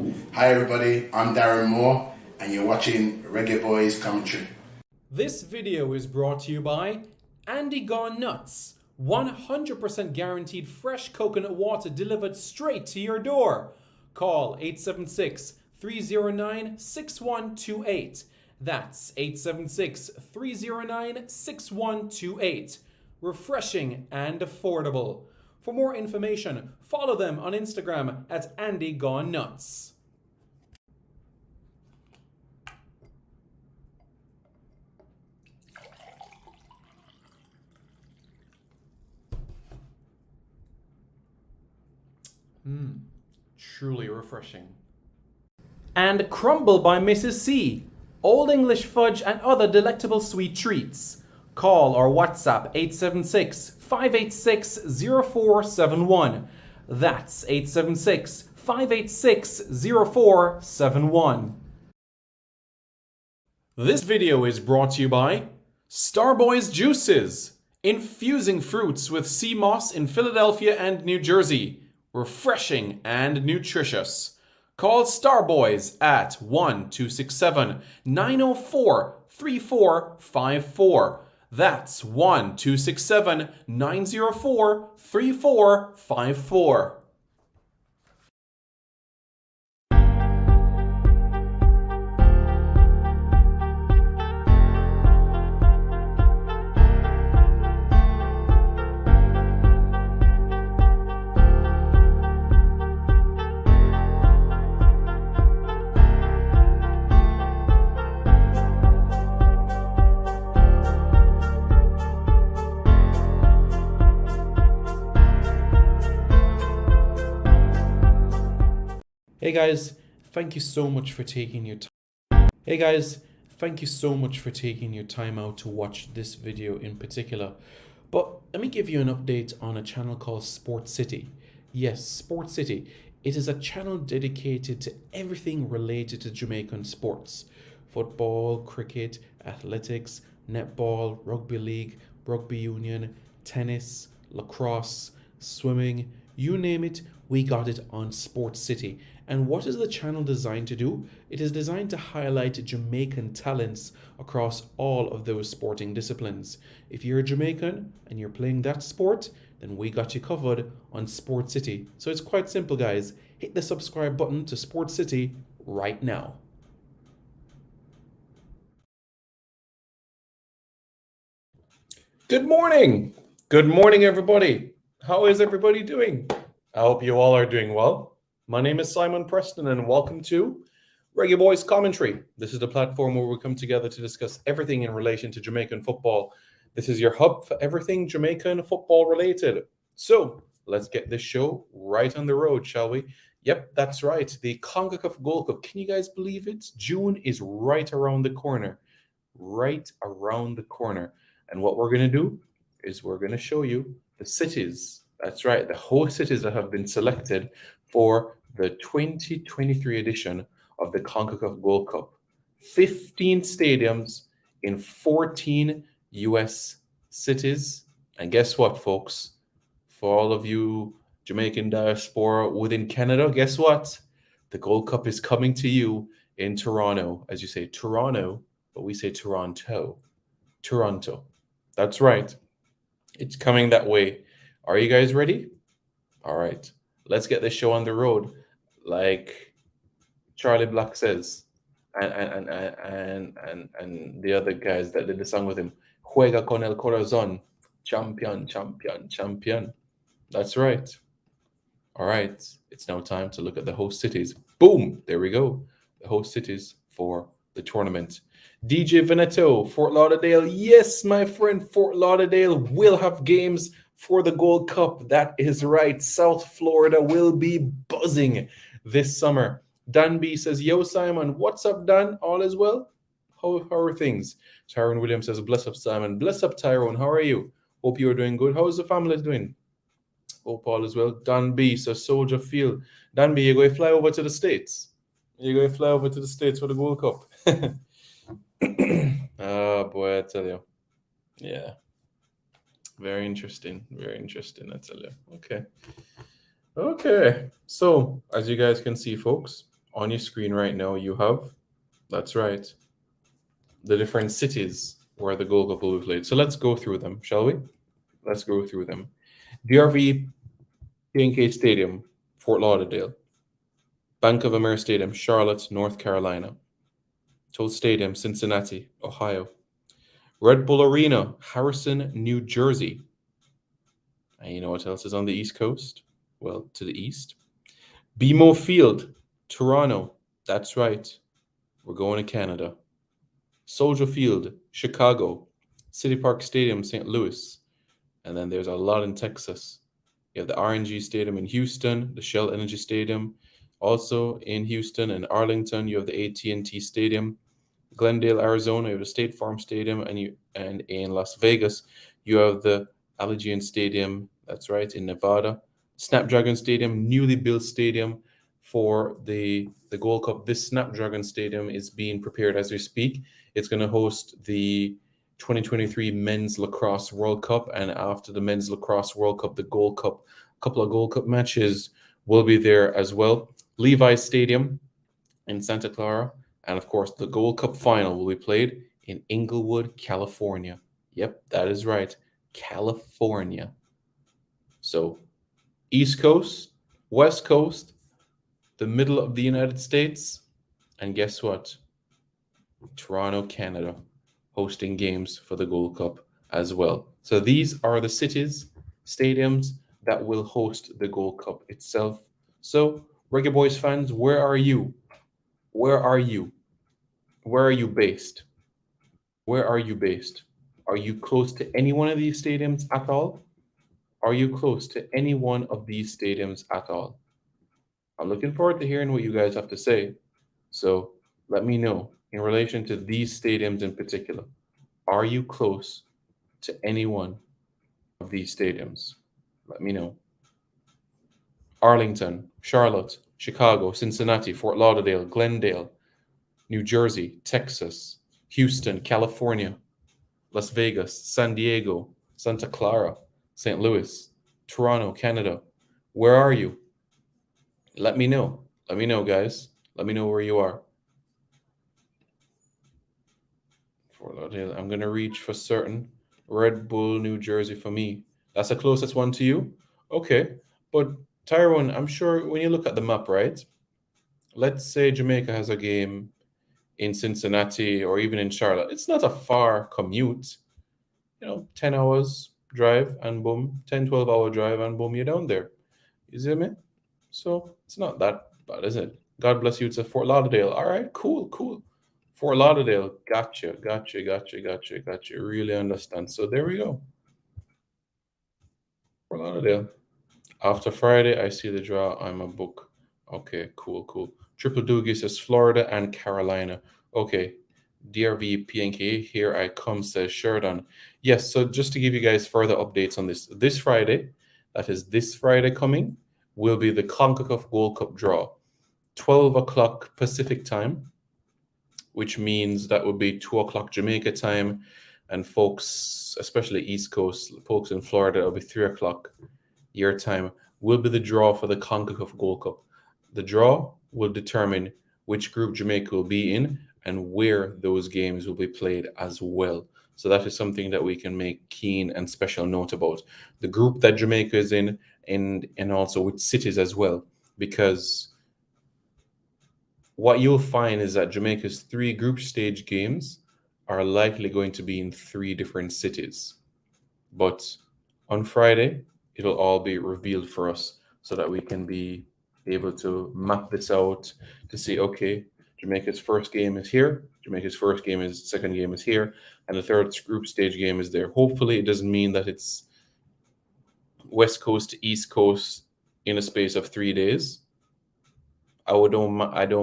Hi everybody, I'm Darren Moore and you're watching Reggae Boys Commentary. This video is brought to you by Andy Gone Nuts. 100% guaranteed fresh coconut water delivered straight to your door. Call 876 309 6128. That's 876 309 6128. Refreshing and affordable. For more information, follow them on Instagram at Andy Gone Nuts. Truly refreshing. And Crumble by Mrs. C. Old English fudge and other delectable sweet treats. Call or WhatsApp 876 586 0471. That's 876 586 0471. This video is brought to you by Starboys Juices. Infusing fruits with sea moss in Philadelphia and New Jersey. Refreshing and nutritious. Call Starboys at 1-267-904-3454. That's 1-267-904-3454. Hey guys, thank you so much for taking your time. Hey guys, thank you so much for taking your time out to watch this video in particular. But let me give you an update on a channel called Sport City. Yes, Sport City. It is a channel dedicated to everything related to Jamaican sports. Football, cricket, athletics, netball, rugby league, rugby union, tennis, lacrosse, swimming, you name it, we got it on Sport City. And what is the channel designed to do? It is designed to highlight Jamaican talents across all of those sporting disciplines. If you're a Jamaican and you're playing that sport, then we got you covered on Sport City. So it's quite simple, guys. Hit the subscribe button to Sport City right now. Good morning. Good morning, everybody. How is everybody doing? I hope you all are doing well. My name is Simon Preston and welcome to Reggae Boys Commentary. This is the platform where we come together to discuss everything in relation to Jamaican football. This is your hub for everything Jamaican football related. So let's get this show right on the road, shall we? Yep, that's right. The CONCACAF Gold Cup. Can you guys believe it? June is right around the corner. Right around the corner. And what we're going to do is we're going to show you the cities. That's right, the host cities that have been selected for the 2023 edition of the CONCACAF Gold Cup. 15 stadiums in 14 US cities. And guess what, folks? For all of you Jamaican diaspora within Canada, guess what? The Gold Cup is coming to you in Toronto. As you say, Toronto, but we say Toronto. Toronto. That's right. It's coming that way. Are you guys ready? All right. Let's get this show on the road, like Charlie Black says, and the other guys that did the song with him. Juega con el corazón, champion, champion, champion. That's right. All right. It's now time to look at the host cities. Boom. There we go. The host cities for the tournament. DJ Veneto, Fort Lauderdale. Yes, my friend, Fort Lauderdale will have games for the Gold Cup. That is right. South Florida will be buzzing this summer. Dan B says, yo, Simon. What's up, Dan? All is well? How are things? Tyrone Williams says, bless up, Simon. Bless up, Tyrone. How are you? Hope you are doing good. How's the family doing? Hope all is well. Dan B says, Soldier Field. Dan B, you're going to fly over to the States? You're going to fly over to the States for the Gold Cup? Oh, boy, I tell you. Yeah. Very interesting. Very interesting, I tell you. Okay. So, as you guys can see, folks, On your screen right now, you have, that's right, the different cities where the Gold Cup will be played. So let's go through them, shall we? Let's go through them. DRV PNK Stadium, Fort Lauderdale. Bank of America Stadium, Charlotte, North Carolina. Toll Stadium, Cincinnati, Ohio. Red Bull Arena, Harrison, New Jersey. And you know what else is on the East Coast? Well, to the east. BMO Field, Toronto. That's right. We're going to Canada. Soldier Field, Chicago. City Park Stadium, St. Louis. And then there's a lot in Texas. You have the RNG Stadium in Houston, the Shell Energy Stadium, also in Houston and Arlington. You have the AT&T Stadium, Glendale, Arizona. You have the State Farm Stadium, and in Las Vegas, you have the Allegiant Stadium. That's right, in Nevada. Snapdragon Stadium, newly built stadium for the Gold Cup. This Snapdragon Stadium is being prepared as we speak. It's going to host the 2023 Men's Lacrosse World Cup, and after the Men's Lacrosse World Cup, the Gold Cup, a couple of Gold Cup matches will be there as well. Levi's Stadium in Santa Clara, and of course, the Gold Cup final will be played in Inglewood, California. Yep, that is right, California. So, East Coast, West Coast, the middle of the United States, and guess what? Toronto, Canada, hosting games for the Gold Cup as well. So these are the cities, stadiums that will host the Gold Cup itself. So, Reggae Boys fans, where are you? Where are you? Where are you based? Where are you based? Are you close to any one of these stadiums at all? Are you close to any one of these stadiums at all? I'm looking forward to hearing what you guys have to say. So let me know in relation to these stadiums in particular. Are you close to any one of these stadiums? Let me know. Arlington, Charlotte, Chicago, Cincinnati, Fort Lauderdale, Glendale, New Jersey, Texas, Houston, California, Las Vegas, San Diego, Santa Clara, St. Louis, Toronto, Canada. Where are you? Let me know. Let me know, guys. Let me know where you are. Fort Lauderdale. I'm going to reach for certain. Red Bull, New Jersey for me. That's the closest one to you? Okay. But Tyrone, I'm sure when you look at the map, right? Let's say Jamaica has a game in Cincinnati or even in Charlotte. It's not a far commute. 10 hours drive and boom, 10, 12-hour drive and boom, you're down there. You see me? So it's not that bad, is it? God bless you. It's a Fort Lauderdale. All right, cool. Fort Lauderdale. Gotcha. Really understand. So there we go. Fort Lauderdale. After Friday, I see the draw. I'm a book. Okay, cool. Triple Doogie says Florida and Carolina. Okay. DRV PNK, here I come, says Sheridan. Yes, so just to give you guys further updates on this Friday, that is this Friday coming, will be the CONCACAF Gold Cup draw. 12 o'clock Pacific time, which means that would be 2 o'clock Jamaica time, and folks, especially East Coast, folks in Florida, it'll be 3 o'clock your time, will be the draw for the CONCACAF Gold Cup. The draw will determine which group Jamaica will be in and where those games will be played as well. So that is something that we can make keen and special note about. The group that Jamaica is in, and also with cities as well, because what you'll find is that Jamaica's 3 group stage games are likely going to be in 3 different cities. But on Friday, it'll all be revealed for us so that we can be able to map this out to see, okay, Jamaica's first game is here, Jamaica's second game is here, and the third group stage game is there. Hopefully it doesn't mean that it's West Coast to East Coast in a space of 3 days. I don't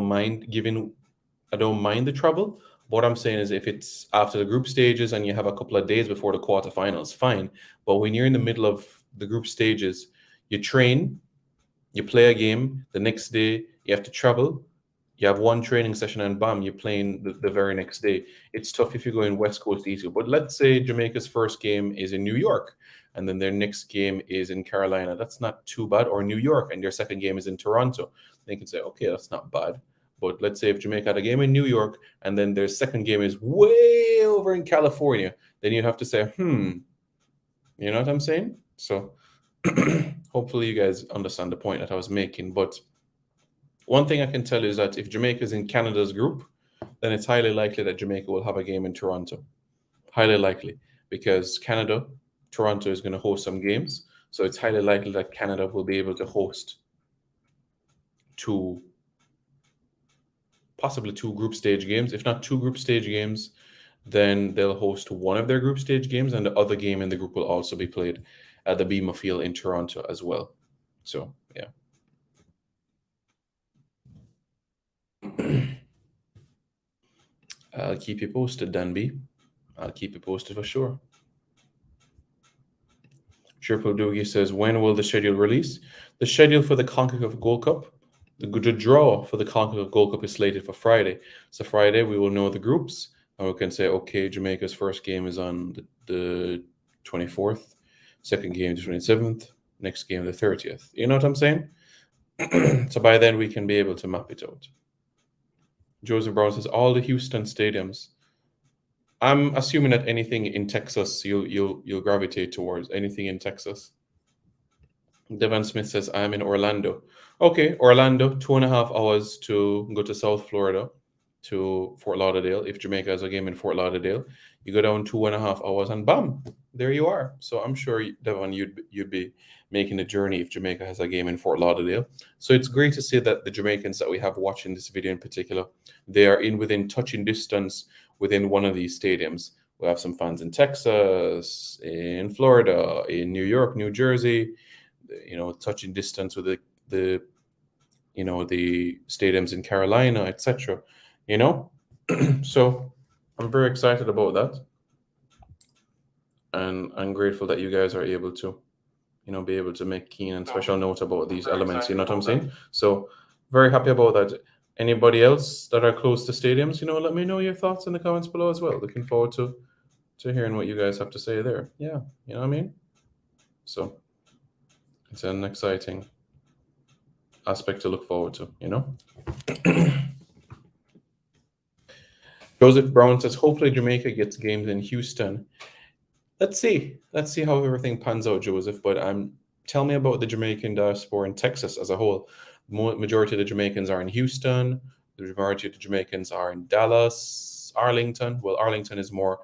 mind the trouble. What I'm saying is if it's after the group stages and you have a couple of days before the quarterfinals, fine. But when you're in the middle of the group stages, you train, you play a game, the next day you have to travel, you have one training session and bam, you're playing the very next day. It's tough if you're going West Coast, East Coast. But let's say Jamaica's first game is in New York and then their next game is in Carolina. That's not too bad. Or New York and their second game is in Toronto. They can say, okay, that's not bad. But let's say if Jamaica had a game in New York and then their second game is way over in California, then you have to say, you know what I'm saying? So hopefully you guys understand the point that I was making. But one thing I can tell you is that if Jamaica is in Canada's group, then it's highly likely that Jamaica will have a game in Toronto. Highly likely, because Toronto is going to host some games. So it's highly likely that Canada will be able to host possibly two group stage games. If not two group stage games, then they'll host one of their group stage games, and the other game in the group will also be played at the BMO Field in Toronto as well. So, yeah. I'll keep you posted, Danby. I'll keep you posted for sure. Triple Doogie says, when will the schedule release? The schedule for the CONCACAF Gold Cup, the draw for the CONCACAF Gold Cup is slated for Friday. So Friday we will know the groups, and we can say, okay, Jamaica's first game is on the 24th, second game the 27th, next game the 30th. You know what I'm saying? So by then we can be able to map it out. Joseph Brown says, all the Houston stadiums. I'm assuming that anything in Texas you'll gravitate towards, anything in Texas. Devon Smith says, I'm in Orlando. Okay, Orlando, 2.5 hours to go to South Florida, to Fort Lauderdale. If Jamaica has a game in Fort Lauderdale, you go down 2.5 hours and bam, there you are. So I'm sure, Devon, you'd be making the journey if Jamaica has a game in Fort Lauderdale. So it's great to see that the Jamaicans that we have watching this video in particular, they are within touching distance within one of these stadiums. We have some fans in Texas, in Florida, in New York, New Jersey, touching distance with the stadiums in Carolina, etc. So I'm very excited about that, and I'm grateful that you guys are able to be able to make keen and special note about these elements. You know what I'm saying? So very happy about that. Anybody else that are close to stadiums, let me know your thoughts in the comments below as well. Looking forward to hearing what you guys have to say there. Yeah, you know what I mean? So it's an exciting aspect to look forward to, Joseph Brown says, hopefully Jamaica gets games in Houston. Let's see how everything pans out, Joseph. But tell me about the Jamaican diaspora in Texas as a whole. Majority of the Jamaicans are in Houston. The majority of the Jamaicans are in Dallas, Arlington. Well, Arlington is more,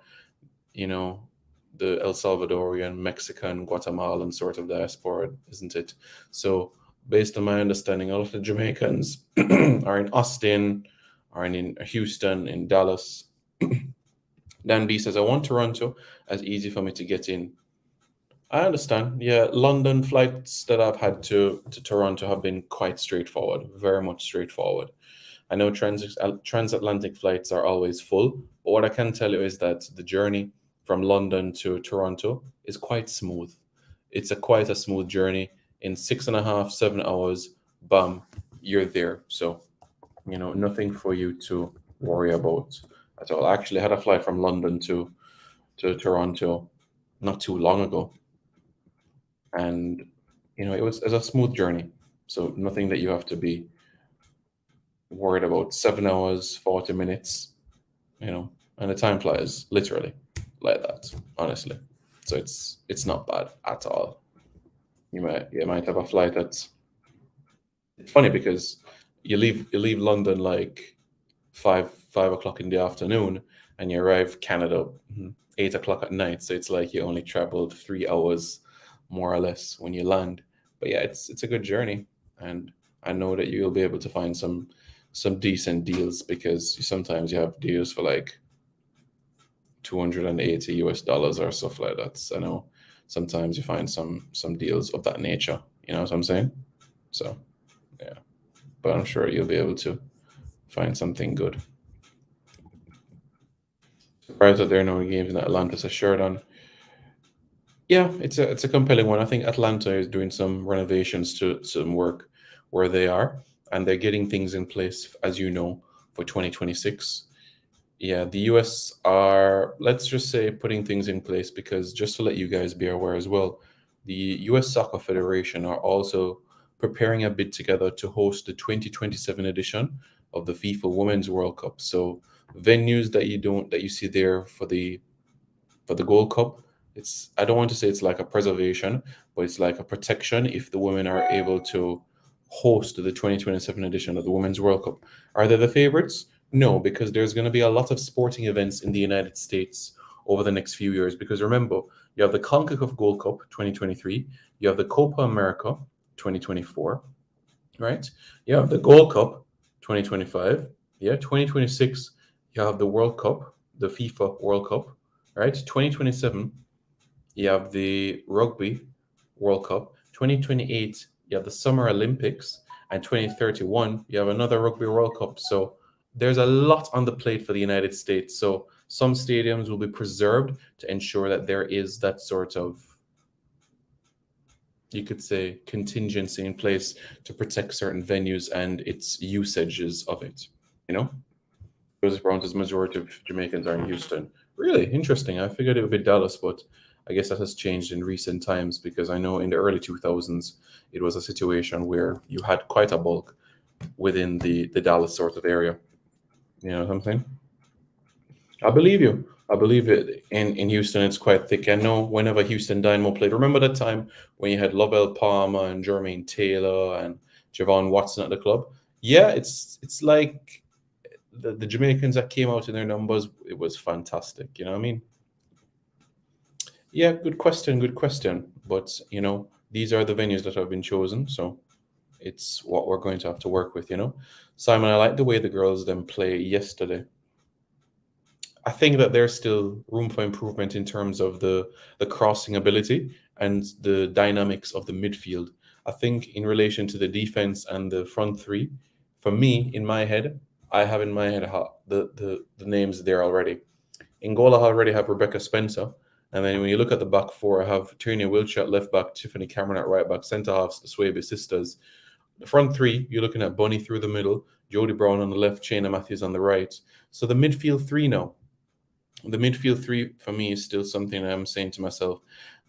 the El Salvadorian, Mexican, Guatemalan sort of diaspora, isn't it? So based on my understanding, all of the Jamaicans are in Austin, are in Houston, in Dallas. Dan B says, I want Toronto, as easy for me to get in. I understand. Yeah, London flights that I've had to Toronto have been quite straightforward, very much straightforward. I know transatlantic flights are always full, but what I can tell you is that the journey from London to Toronto is quite smooth. It's quite a smooth journey. In 6.5, 7 hours, bam, you're there. So, nothing for you to worry about at all. I actually had a flight from London to Toronto not too long ago, and it was a smooth journey. So nothing that you have to be worried about. 7 hours, 40 minutes, and the time flies literally like that, honestly. So it's not bad at all. You might have a flight that's funny because you leave London like 5 o'clock in the afternoon, and you arrive Canada 8 o'clock at night. So it's like you only traveled 3 hours more or less when you land. But yeah, it's a good journey, and I know that you'll be able to find some decent deals, because sometimes you have deals for like $280 or stuff like that. So I know sometimes you find some deals of that nature. You know what I'm saying? So yeah, but I'm sure you'll be able to find something good. Surprised that there are no games in Atlanta, says Sheridan. Yeah, it's a compelling one. I think Atlanta is doing some renovations to some work where they are, and they're getting things in place, as you know, for 2026. Yeah, the US are, let's just say, putting things in place, because just to let you guys be aware as well, the US Soccer Federation are also preparing a bid together to host the 2027 edition of the FIFA Women's World Cup. So venues that you see there for the Gold Cup, it's, I don't want to say it's like a preservation, but it's like a protection if the women are able to host the 2027 edition of the Women's World Cup. Are they the favorites? No, because there's going to be a lot of sporting events in the United States over the next few years. Because remember, you have the CONCACAF Gold Cup 2023, you have the Copa America 2024, right? You have the Gold Cup 2025, yeah, 2026, you have the World Cup, the FIFA World Cup, right? 2027, you have the Rugby World Cup. 2028, you have the Summer Olympics. And 2031, you have another Rugby World Cup. So there's a lot on the plate for the United States. So some stadiums will be preserved to ensure that there is that sort of, you could say, contingency in place to protect certain venues and its usages of it. You know, Joseph Brown's majority of Jamaicans are in Houston. Really interesting. I figured it would be Dallas, but I guess that has changed in recent times because I know in the early 2000s it was a situation where you had quite a bulk within the Dallas sort of area. You know what I'm saying? I believe you. I believe it. In Houston, it's quite thick. I know whenever Houston Dynamo played, remember that time when you had Lovell Palmer and Jermaine Taylor and Javon Watson at the club? Yeah, it's like the Jamaicans that came out in their numbers. It was fantastic. You know what I mean? Yeah, good question. Good question. But these are the venues that have been chosen, so it's what we're going to have to work with. Simon, I like the way the girls then play yesterday. I think that there's still room for improvement in terms of the crossing ability and the dynamics of the midfield. I think in relation to the defense and the front three, for me, in my head, I have in my head how the names there already. In goal, I already have Rebecca Spencer. And then when you look at the back four, I have Tierney Wiltshire at left back, Tiffany Cameron at right back, centre halves, the Swaby sisters. The front three, you're looking at Bunny through the middle, Jodie Brown on the left, Shayna Matthews on the right. So the midfield three now, the midfield three for me is still something I'm saying to myself.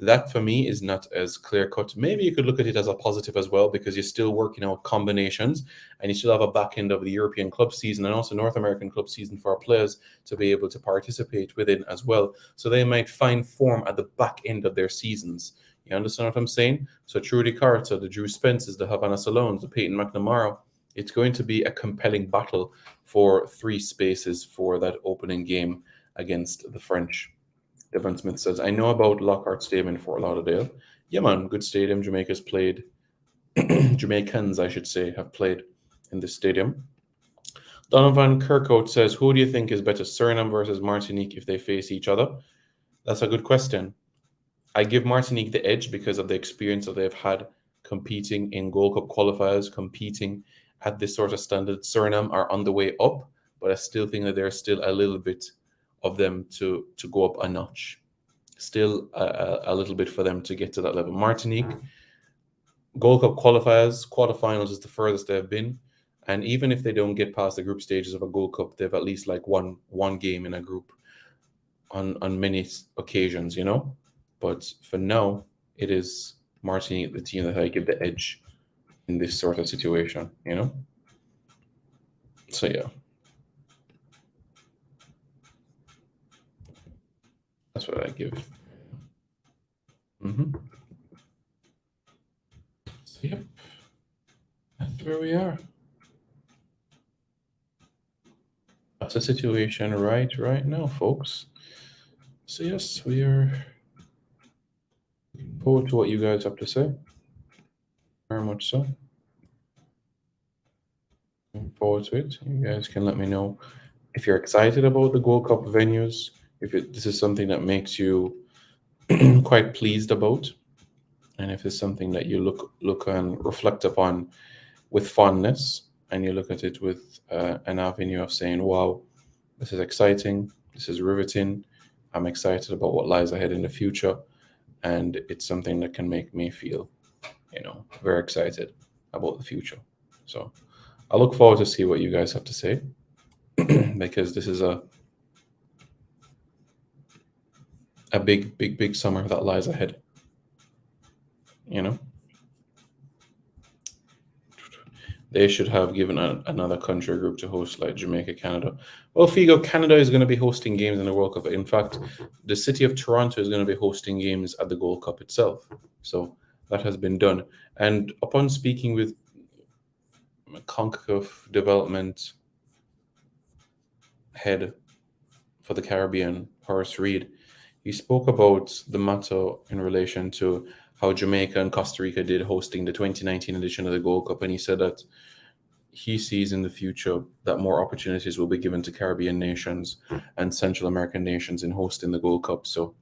That for me is not as clear cut. Maybe you could look at it as a positive as well because you're still working out combinations and you still have a back end of the European club season and also North American club season for our players to be able to participate within as well. So they might find form at the back end of their seasons. You understand what I'm saying? So Trudy Carter, the Drew Spences, the Havana Salones, the Peyton McNamara, it's going to be a compelling battle for three spaces for that opening game against the French. Devon Smith says, I know about Lockhart Stadium in Fort Lauderdale. Yeah, man, good stadium. Jamaica's played, Jamaicans, I should say, have played in this stadium. Donovan Kirkhout says, who do you think is better, Suriname versus Martinique if they face each other? That's a good question. I give Martinique the edge because of the experience that they've had competing in Gold Cup qualifiers, competing at this sort of standard. Suriname are on the way up, but I still think that there's still a little bit of them to go up a notch. Still a little bit for them to get to that level. Martinique, Gold Cup qualifiers, quarterfinals is the furthest they've been. And even if they don't get past the group stages of a Gold Cup, they've at least like won one game in a group on many occasions, But for now, it is Martinique, the team that I give the edge in this sort of situation, So yeah. That's what I give. So, yep. That's where we are. That's the situation right now, folks. So yes, we are looking forward to what you guys have to say. Very much so. Looking forward to it. You guys can let me know if you're excited about the Gold Cup venues, if this is something that makes you quite pleased about, and if it's something that you look and reflect upon with fondness, and you look at it with an avenue of saying, wow, this is exciting, this is riveting, I'm excited about what lies ahead in the future, and it's something that can make me feel, very excited about the future. So I look forward to see what you guys have to say because this is a big summer that lies ahead. They should have given another country group to host, like Jamaica, Canada. Well, Figo, Canada is going to be hosting games in the World Cup. In fact, the city of Toronto is going to be hosting games at the Gold Cup itself. So that has been done. And upon speaking with CONCACAF development head for the Caribbean, Horace Reed, he spoke about the matter in relation to how Jamaica and Costa Rica did hosting the 2019 edition of the Gold Cup. And he said that he sees in the future that more opportunities will be given to Caribbean nations and Central American nations in hosting the Gold Cup. So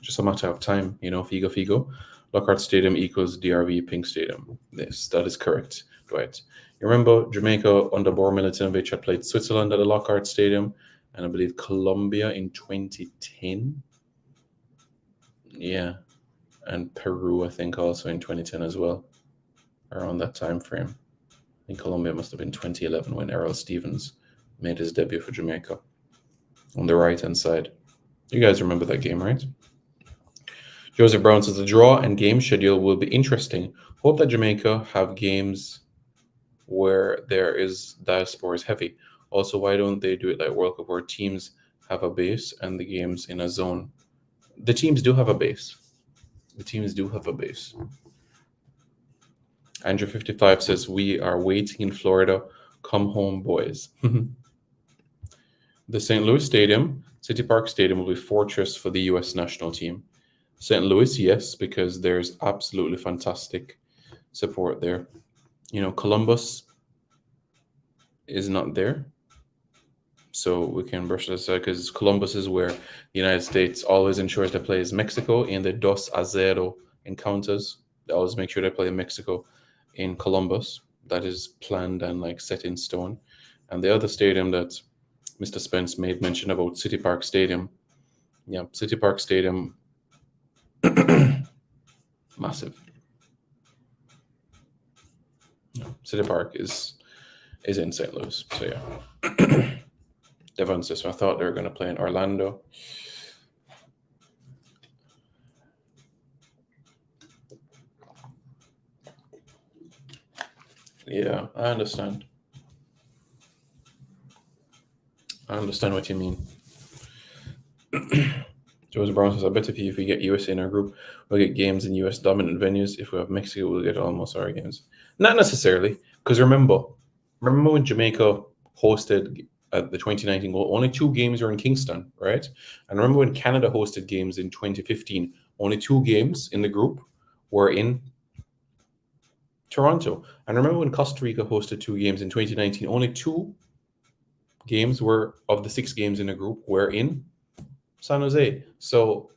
just a matter of time, Figo. Lockhart Stadium equals DRV Pink Stadium. Yes, that is correct, Dwight. You remember Jamaica under Bor Milutinovic had played Switzerland at the Lockhart Stadium, and I believe Colombia in 2010. Yeah, and Peru, I think, also in 2010 as well, around that time frame. I think Colombia must have been 2011 when Errol Stevens made his debut for Jamaica on the right-hand side. You guys remember that game, right? Joseph Brown says the draw and game schedule will be interesting. Hope that Jamaica have games where there is diaspora is heavy. Also, why don't they do it like World Cup where teams have a base and the games in a zone? The teams do have a base. Andrew 55 says, we are waiting in Florida. Come home, boys. The St. Louis Stadium, City Park Stadium, will be fortress for the U.S. national team. St. Louis, yes, because there's absolutely fantastic support there. Columbus is not there. So we can brush this out because Columbus is where the United States always ensures to play Mexico in the 2-0 encounters. They always make sure they play Mexico in Columbus. That is planned and set in stone. And the other stadium that Mr. Spence made mention about, City Park Stadium. Yeah, City Park Stadium, massive. City Park is in St. Louis. So yeah. Devon says, I thought they were going to play in Orlando. Yeah, I understand. I understand what you mean. Joseph Brown says, I bet if we get US in our group, we'll get games in US dominant venues. If we have Mexico, we'll get almost our games. Not necessarily, because remember when Jamaica hosted the 2019 Gold, only 2 games were in Kingston, right? And remember when Canada hosted games in 2015, only 2 games in the group were in Toronto. And remember when Costa Rica hosted 2 games in 2019, only 2 games were of the 6 games in the group were in San Jose. So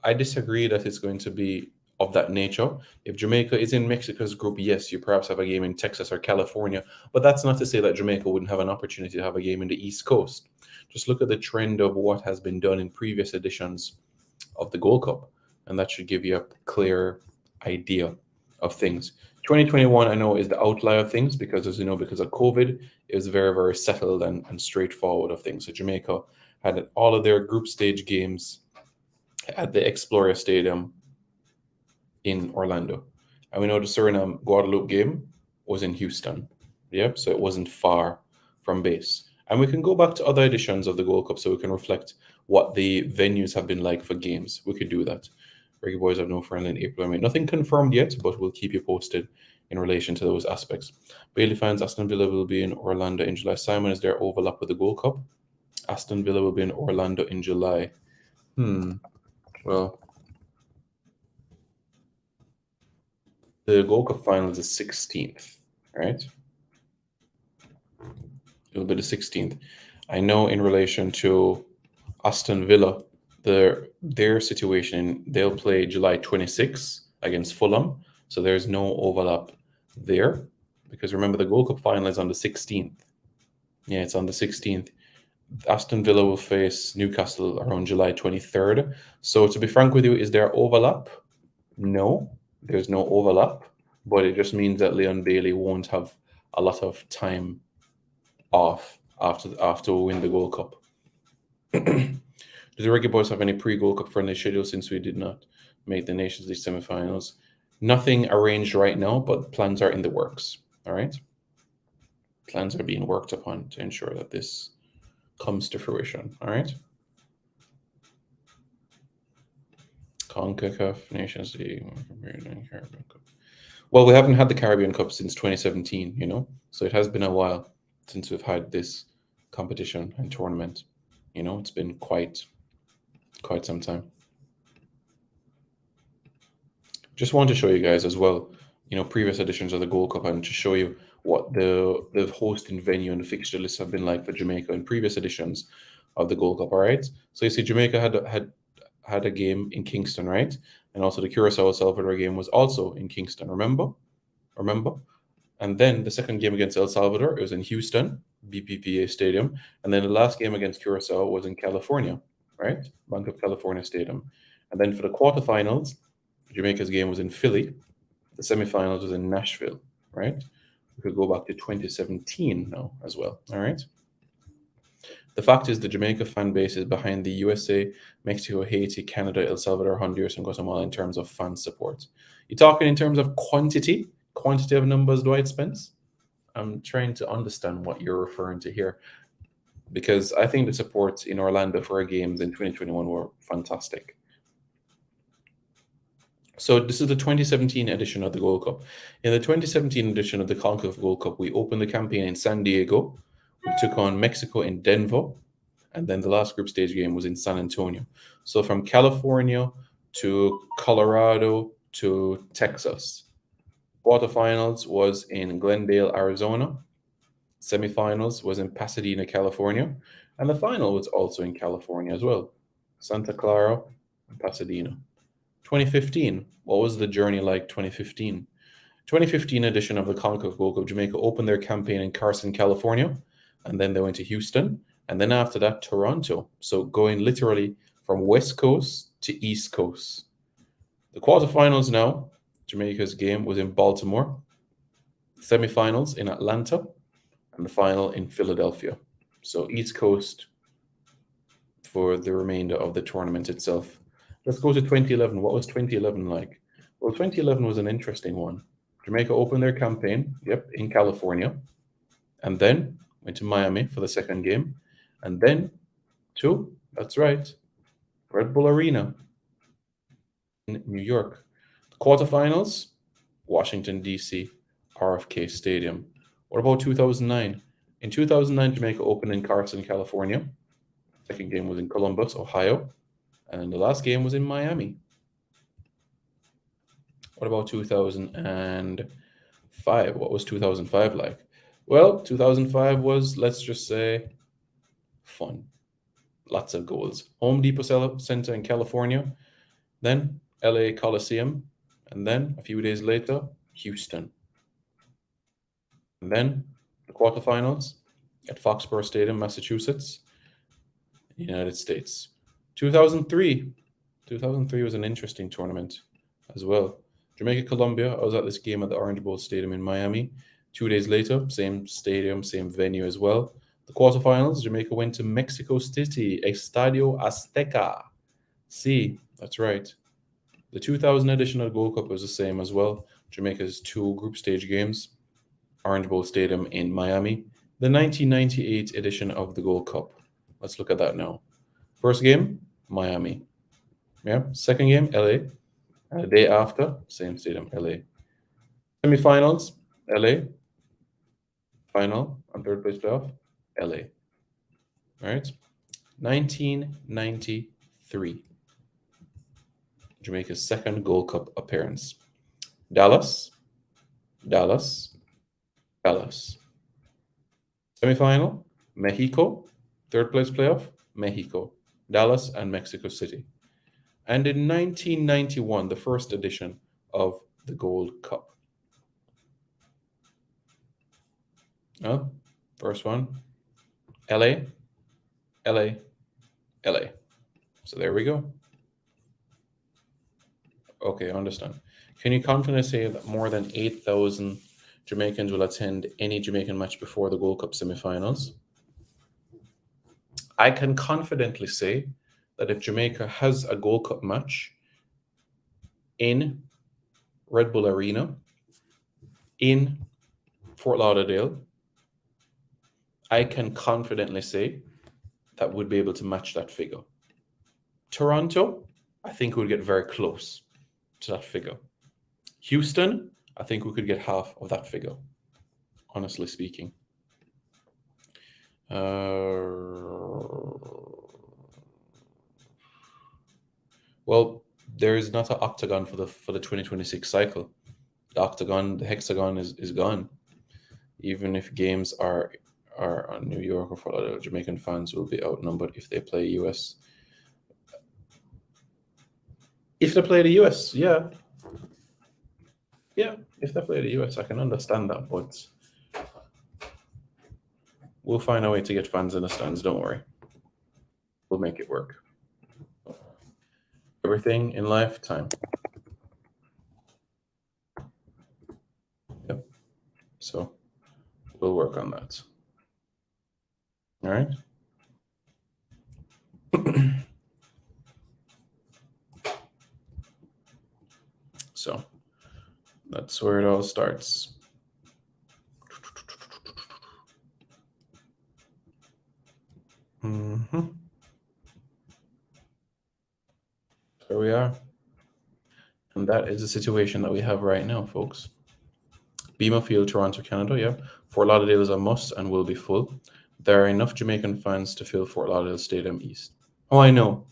I disagree that it's going to be of that nature. If Jamaica is in Mexico's group, yes, you perhaps have a game in Texas or California, but that's not to say that Jamaica wouldn't have an opportunity to have a game in the East Coast. Just look at the trend of what has been done in previous editions of the Gold Cup, and that should give you a clear idea of things. 2021, I know, is the outlier of things because, as you know, because of COVID, it was very, very settled and straightforward of things. So Jamaica had all of their group stage games at the Explorer Stadium in Orlando. And we know the Suriname Guadeloupe game was in Houston. Yep, so it wasn't far from base. And we can go back to other editions of the Gold Cup so we can reflect what the venues have been like for games. We could do that. Reggae Boys have no friend in April. I mean, nothing confirmed yet, but we'll keep you posted in relation to those aspects. Bailey fans, Aston Villa will be in Orlando in July. Simon, is there overlap with the Gold Cup? Aston Villa will be in Orlando in July. Well, the Gold Cup final is the 16th, right? It will be the 16th. I know in relation to Aston Villa, their situation, they'll play July 26th against Fulham. So there's no overlap there. Because remember, the Gold Cup final is on the 16th. Yeah, it's on the 16th. Aston Villa will face Newcastle around July 23rd. So to be frank with you, is there overlap? No, there's no overlap. But it just means that Leon Bailey won't have a lot of time off after we win the Gold Cup. Do the Reggae Boys have any pre-Gold Cup friendly schedule since we did not make the Nations League semifinals? Nothing arranged right now, but plans are in the works. All right. Plans are being worked upon to ensure that this comes to fruition. All right. CONCACAF Nations League. Well, we haven't had the Caribbean Cup since 2017, so it has been a while since we've had this competition and tournament. It's been quite some time. Just want to show you guys as well, previous editions of the Gold Cup, and to show you what the hosting venue and the fixture lists have been like for Jamaica in previous editions of the Gold Cup. All right. So you see, Jamaica had a game in Kingston, right? And also the Curacao El Salvador game was also in Kingston. Remember? And then the second game against El Salvador, it was in Houston, BPPA Stadium. And then the last game against Curacao was in California, right? Bank of California Stadium. And then for the quarterfinals, Jamaica's game was in Philly. The semifinals was in Nashville, right? We could go back to 2017 now as well, all right? The fact is the Jamaica fan base is behind the USA, Mexico, Haiti, Canada, El Salvador, Honduras, and Guatemala in terms of fan support. You're talking in terms of quantity of numbers, Dwight Spence? I'm trying to understand what you're referring to here, because I think the support in Orlando for our games in 2021 were fantastic. So this is the 2017 edition of the Gold Cup. In the 2017 edition of the CONCACAF Gold Cup, we opened the campaign in San Diego. We took on Mexico in Denver, and then the last group stage game was in San Antonio. So from California to Colorado to Texas. Quarterfinals was in Glendale, Arizona. Semifinals was in Pasadena, California. And the final was also in California as well. Santa Clara and Pasadena. 2015, what was the journey like 2015? 2015 edition of the CONCACAF Gold Cup, Jamaica opened their campaign in Carson, California, and then they went to Houston, and then after that, Toronto. So going literally from West Coast to East Coast. The quarterfinals now, Jamaica's game was in Baltimore, semifinals in Atlanta, and the final in Philadelphia. So East Coast for the remainder of the tournament itself. Let's go to 2011. What was 2011 like? Well, 2011 was an interesting one. Jamaica opened their campaign, in California, and then went to Miami for the second game, and then that's right, Red Bull Arena in New York. The quarterfinals, Washington, D.C., RFK Stadium. What about 2009? In 2009, Jamaica opened in Carson, California. Second game was in Columbus, Ohio. And then the last game was in Miami. What about 2005? What was 2005 like? Well, 2005 was, let's just say, fun. Lots of goals. Home Depot Center in California, then LA Coliseum, and then a few days later, Houston. And then the quarterfinals at Foxborough Stadium, Massachusetts, United States. 2003 was an interesting tournament as well. Jamaica, Colombia, I was at this game at the Orange Bowl Stadium in Miami. 2 days later, same stadium, same venue as well. The quarterfinals, Jamaica went to Mexico City, Estadio Azteca. See, that's right. The 2000 edition of the Gold Cup was the same as well. Jamaica's 2 group stage games, Orange Bowl Stadium in Miami. The 1998 edition of the Gold Cup. Let's look at that now. First game, Miami. Second game, LA. And the day after, same stadium, LA. Semifinals, LA. Final and third place playoff, LA. All right. 1993. Jamaica's second Gold Cup appearance. Dallas. Semifinal, Mexico. Third place playoff, Mexico. Dallas and Mexico City. And in 1991, the first edition of the Gold Cup. First one, LA. So there we go. Okay, I understand. Can you confidently say that more than 8,000 Jamaicans will attend any Jamaican match before the Gold Cup semifinals? I can confidently say that if Jamaica has a Gold Cup match in Red Bull Arena, in Fort Lauderdale, I can confidently say that would be able to match that figure. Toronto, I think would get very close to that figure. Houston, I think we could get half of that figure, honestly speaking. Well, there is not an octagon for the 2026 cycle. The octagon, the hexagon is gone. Even if games are on New York or Florida, Jamaican fans will be outnumbered if they play US. If they play the US, yeah. Yeah, if they play the US, I can understand that, but we'll find a way to get fans in the stands, don't worry. We'll make it work. Everything in life, time. Yep. So we'll work on that. All right. So that's where it all starts. Mm-hmm. There we are. And that is the situation that we have right now, folks. BMO Field, Toronto, Canada, yeah. Fort Lauderdale is a must and will be full. There are enough Jamaican fans to fill Fort Lauderdale Stadium East. Oh, I know.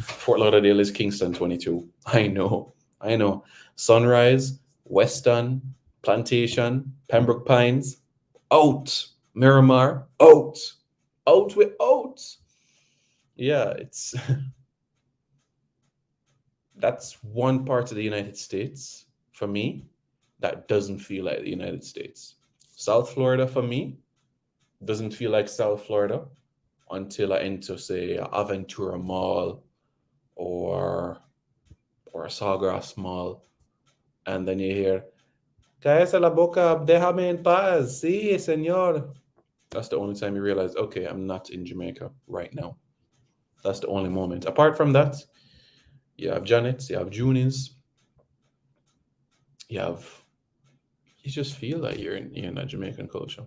Fort Lauderdale is Kingston 22. I know. Sunrise, Weston, Plantation, Pembroke Pines, out. Miramar, out. Out with out. Yeah, it's that's one part of the United States for me that doesn't feel like the United States. South Florida for me doesn't feel like South Florida until I enter, say, Aventura Mall or a Sawgrass Mall, and then you hear "Cállese la boca, déjame en paz, sí, señor." That's the only time you realize, okay, I'm not in Jamaica right now. That's the only moment. Apart from that, you have Janet's, you have Juni's, you just feel like you're in a Jamaican culture.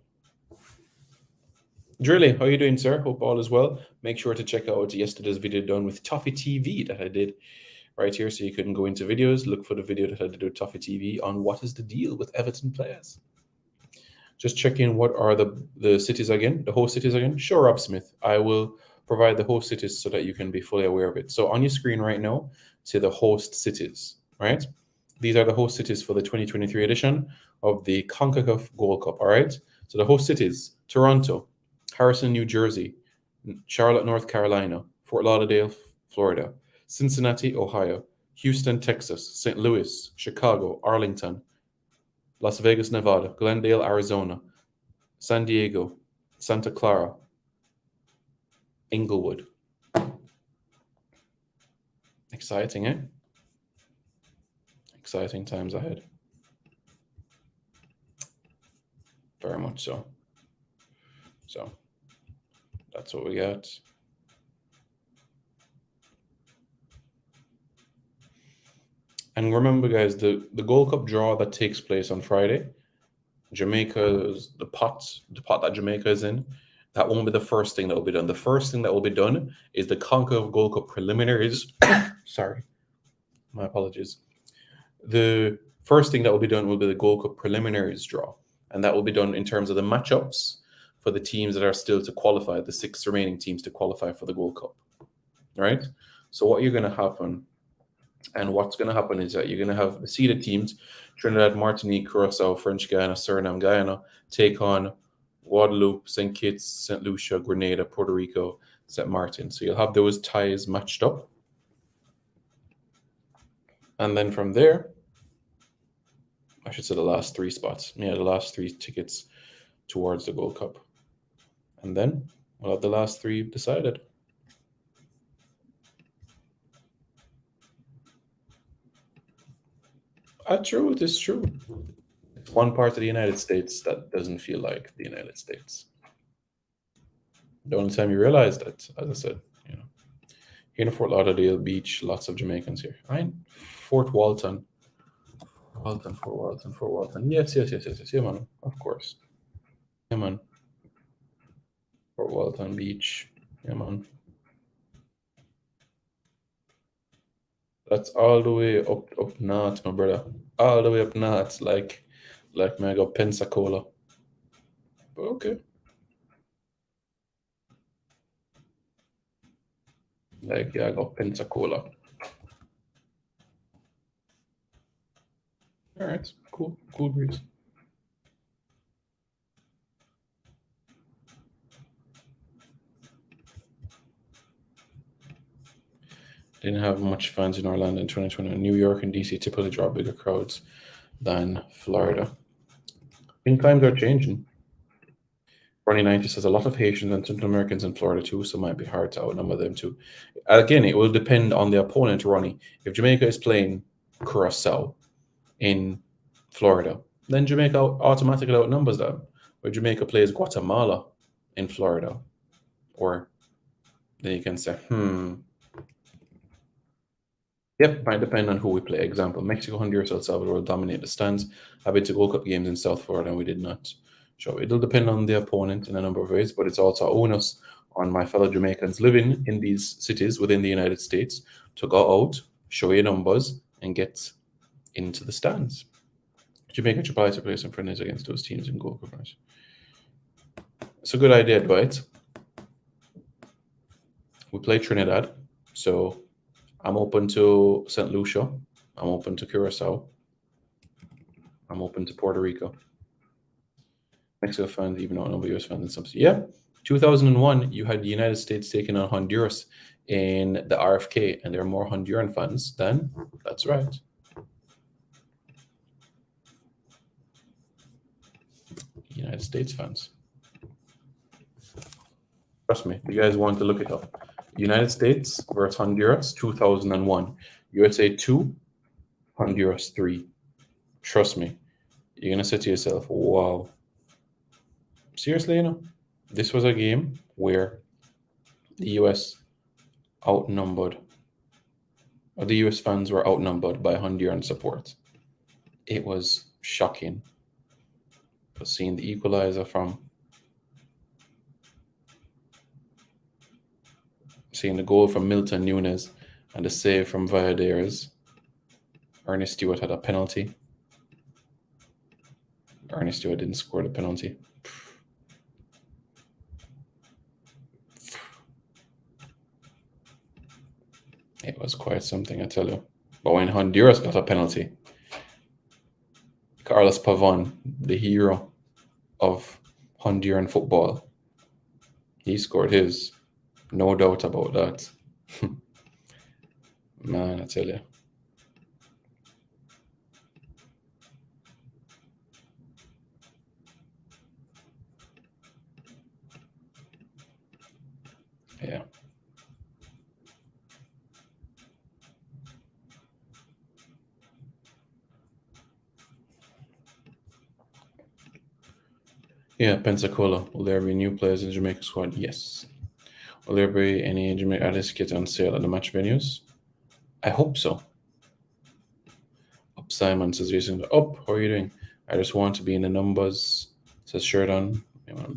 Drilly, how you doing, sir? Hope all is well. Make sure to check out yesterday's video done with Toffee TV that I did right here, so you can go into videos, look for the video that I did with Toffee TV on what is the deal with Everton players. Just check in what are the cities again, the host cities again. Sure, Rob Smith. I will provide the host cities so that you can be fully aware of it. So on your screen right now, see the host cities, right? These are the host cities for the 2023 edition of the CONCACAF Gold Cup, all right? So the host cities, Toronto, Harrison, New Jersey, Charlotte, North Carolina, Fort Lauderdale, Florida, Cincinnati, Ohio, Houston, Texas, St. Louis, Chicago, Arlington, Las Vegas, Nevada, Glendale, Arizona, San Diego, Santa Clara, Inglewood. Exciting, eh? Exciting times ahead. Very much so. So that's what we got. And remember, guys, the Gold Cup draw that takes place on Friday, Jamaica's the pot that Jamaica is in, that won't be the first thing that will be done. The first thing that will be done is the CONCACAF Gold Cup preliminaries. Sorry, my apologies. The first thing that will be done will be the Gold Cup preliminaries draw, and that will be done in terms of the matchups for the teams that are still to qualify, the 6 remaining teams to qualify for the Gold Cup. All right. So what you're going to happen. And what's going to happen is that you're going to have the seeded teams, Trinidad, Martinique, Curacao, French Guiana, Suriname, Guyana, take on Guadeloupe, St. Kitts, St. Lucia, Grenada, Puerto Rico, St. Martin. So you'll have those ties matched up. And then from there, I should say the last 3 spots. Yeah, the last 3 tickets towards the Gold Cup. And then we'll have the last 3 decided. True, it is true. One part of the United States that doesn't feel like the United States. The only time you realize that, as I said, here in Fort Lauderdale Beach, lots of Jamaicans here. Fort Walton. Fort Walton. Yes, yeah, man, of course. Yeah, man. Fort Walton Beach. Yeah, man. That's all the way up north, my brother. All the way up north, like me I go Pensacola. But okay. Like yeah, I go Pensacola. Alright, cool. Cool breeze. Didn't have much fans in Orlando in 2020. New York and DC typically draw bigger crowds than Florida. I think times are changing. 2090 says a lot of Haitians and Central Americans in Florida too, so it might be hard to outnumber them too. Again, it will depend on the opponent, Ronnie. If Jamaica is playing Curacao in Florida, then Jamaica automatically outnumbers them. Or Jamaica plays Guatemala in Florida, or then you can say, Yep, might depend on who we play. Example, Mexico, Honduras, El Salvador will dominate the stands. I've been to Gold Cup games in South Florida and we did not. So it'll depend on the opponent in a number of ways, but it's also onus on my fellow Jamaicans living in these cities within the United States to go out, show your numbers, and get into the stands. Jamaica should probably play some friendlies against those teams in Gold Cup. It's a good idea, Dwight. We play Trinidad, so I'm open to St. Lucia. I'm open to Curacao. I'm open to Puerto Rico. Mexico fans, even outnumber US fans in some. Yeah, 2001, you had the United States taking on Honduras in the RFK, and there are more Honduran fans than. That's right. United States fans. Trust me, you guys want to look it up. United States versus Honduras, 2001. USA 2, Honduras 3. Trust me, you're going to say to yourself, wow. Seriously, this was a game where the US outnumbered, or the US fans were outnumbered by Honduran support. It was shocking. But seeing the equalizer seeing the goal from Milton Nunes and the save from Valladares, Ernest Stewart had a penalty. Ernest Stewart didn't score the penalty. It was quite something, I tell you. But when Honduras got a penalty, Carlos Pavon, the hero of Honduran football, he scored his. No doubt about that. Man, I tell you. Yeah. Yeah, Pensacola. Will there be new players in Jamaica squad? Yes. Will there be any Jamaica artists get on sale at the match venues? I hope so. Up Simon says, Jason, up, how are you doing? I just want to be in the numbers. Says Sheridan.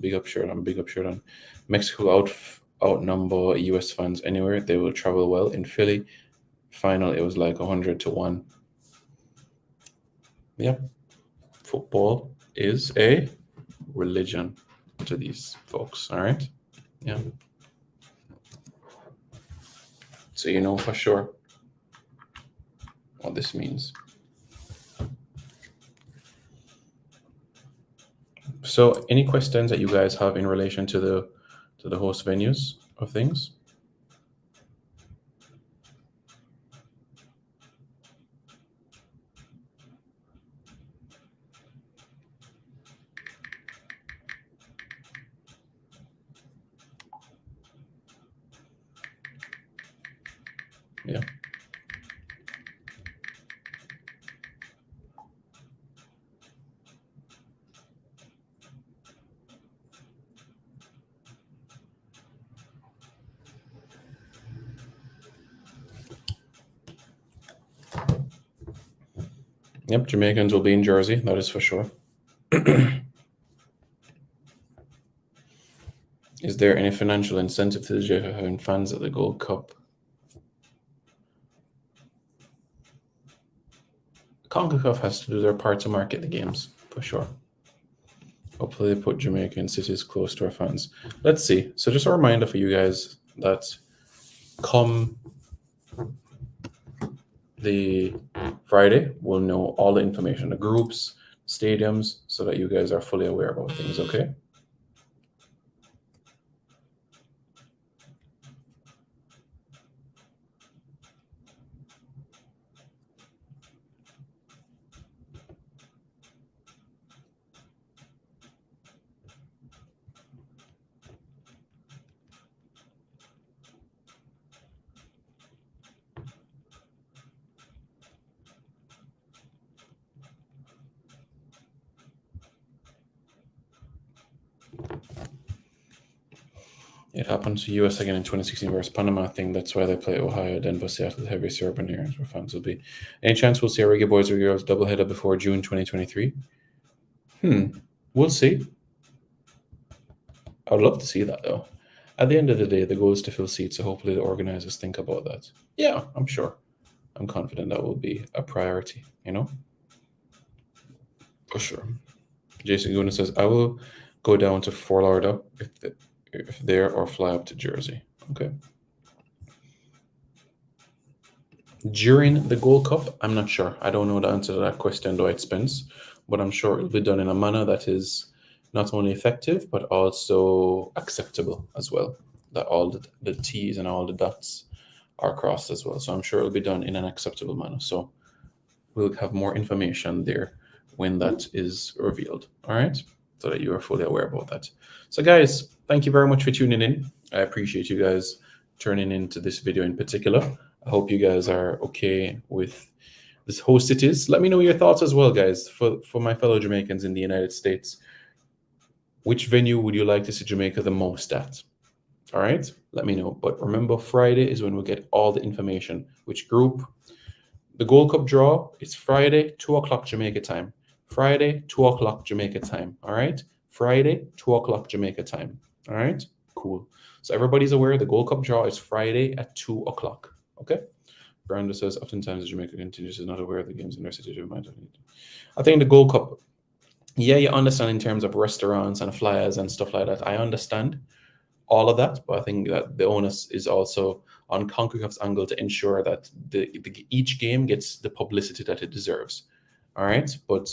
Big up Sheridan, big up Sheridan. Mexico outnumber US fans anywhere. They will travel well. In Philly, final, it was like 100-1. Yep. Football is a religion to these folks. All right. Yeah. So you know for sure what this means. So any questions that you guys have in relation to the host venues of things? Yeah. Yep, Jamaicans will be in Jersey, that is for sure. Is there any financial incentive to the JFF having fans at the Gold Cup? CONCACAF has to do their part to market the games, for sure. Hopefully they put Jamaican cities close to our fans. Let's see. So just a reminder for you guys that come the Friday, we'll know all the information, the groups, stadiums, so that you guys are fully aware about things, okay? It happened to US again in 2016 versus Panama. I think that's why they play Ohio, Denver, Seattle, the heaviest urban areas where fans will be. Any chance we'll see a Reggae Boys or Girls doubleheader before June 2023? We'll see. I would love to see that though. At the end of the day, the goal is to fill seats, so hopefully the organizers think about that. Yeah, I'm sure. I'm confident that will be a priority, you know? For sure. Jason Guna says, I will go down to Florida if there or fly up to Jersey. Okay. During the Gold Cup, I'm not sure. I don't know the answer to that question, Dwight Spence, but I'm sure it'll be done in a manner that is not only effective, but also acceptable as well. That all the T's and all the dots are crossed as well. So I'm sure it'll be done in an acceptable manner. So we'll have more information there when that is revealed. All right. So that you are fully aware about that. So guys, thank you very much for tuning in. I appreciate you guys turning into this video in particular. I hope you guys are okay with this host cities. Let me know your thoughts as well, guys. For my fellow Jamaicans in the United States, which venue would you like to see Jamaica the most at? All right, let me know. But remember, Friday is when we'll get all the information. Which group? The Gold Cup draw is Friday, 2 o'clock Jamaica time. Friday, 2 o'clock Jamaica time. All right, Friday, 2 o'clock Jamaica time. All right, cool. So everybody's aware the Gold Cup draw is Friday at 2 o'clock. Okay. Brando says, oftentimes the Jamaica contingent is not aware of the games in their city. I think the Gold Cup, yeah, you understand in terms of restaurants and flyers and stuff like that. I understand all of that, but I think that the onus is also on CONCACAF's angle to ensure that each game gets the publicity that it deserves. All right, but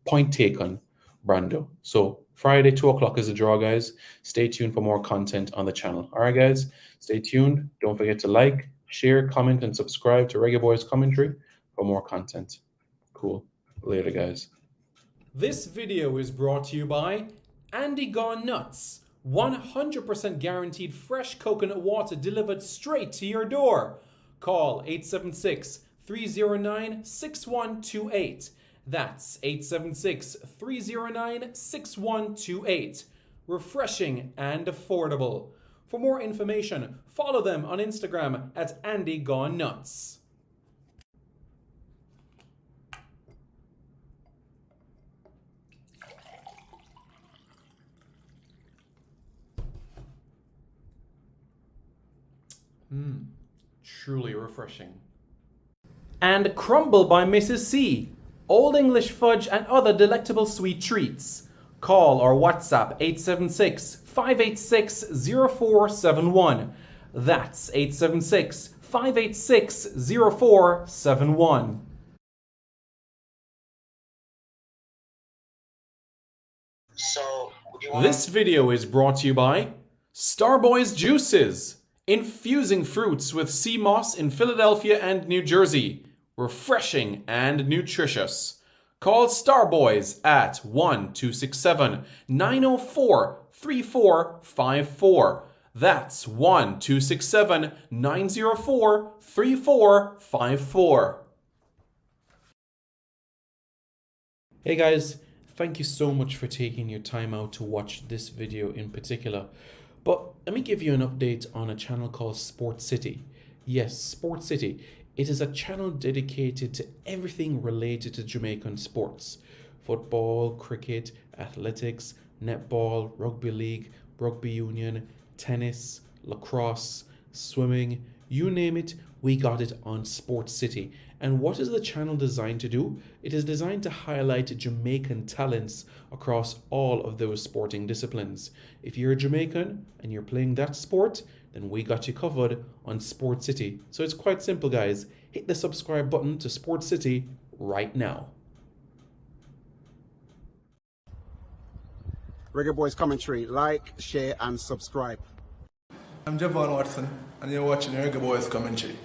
point taken, Brando. So Friday, 2 o'clock is the draw, guys. Stay tuned for more content on the channel. All right, guys, stay tuned. Don't forget to like, share, comment, and subscribe to Reggae Boys Commentary for more content. Cool. Later, guys. This video is brought to you by Andy Gone Nuts. 100% guaranteed fresh coconut water delivered straight to your door. Call 876-309-6128. That's 876-309-6128. Refreshing and affordable. For more information, follow them on Instagram at Andy Gone Nuts. Truly refreshing. And Crumble by Mrs. C. Old English fudge and other delectable sweet treats. Call or WhatsApp 876-586-0471. That's 876-586-0471. This video is brought to you by Starboys Juices. Infusing fruits with sea moss in Philadelphia and New Jersey. Refreshing and nutritious. Call Starboys at 1-267-904-3454. That's 1-267-904-3454. Hey guys, thank you so much for taking your time out to watch this video in particular. But let me give you an update on a channel called Sport City. Yes, Sport City. It is a channel dedicated to everything related to Jamaican sports. Football, cricket, athletics, netball, rugby league, rugby union, tennis, lacrosse, swimming, you name it, we got it on Sports City. And what is the channel designed to do? It is designed to highlight Jamaican talents across all of those sporting disciplines. If you're a Jamaican and you're playing that sport, then we got you covered on Sports City. So it's quite simple, guys. Hit the subscribe button to Sports City right now. Reggae Boys Commentary. Like, share and subscribe. I'm Javon Watson, and you're watching Reggae Boys Commentary.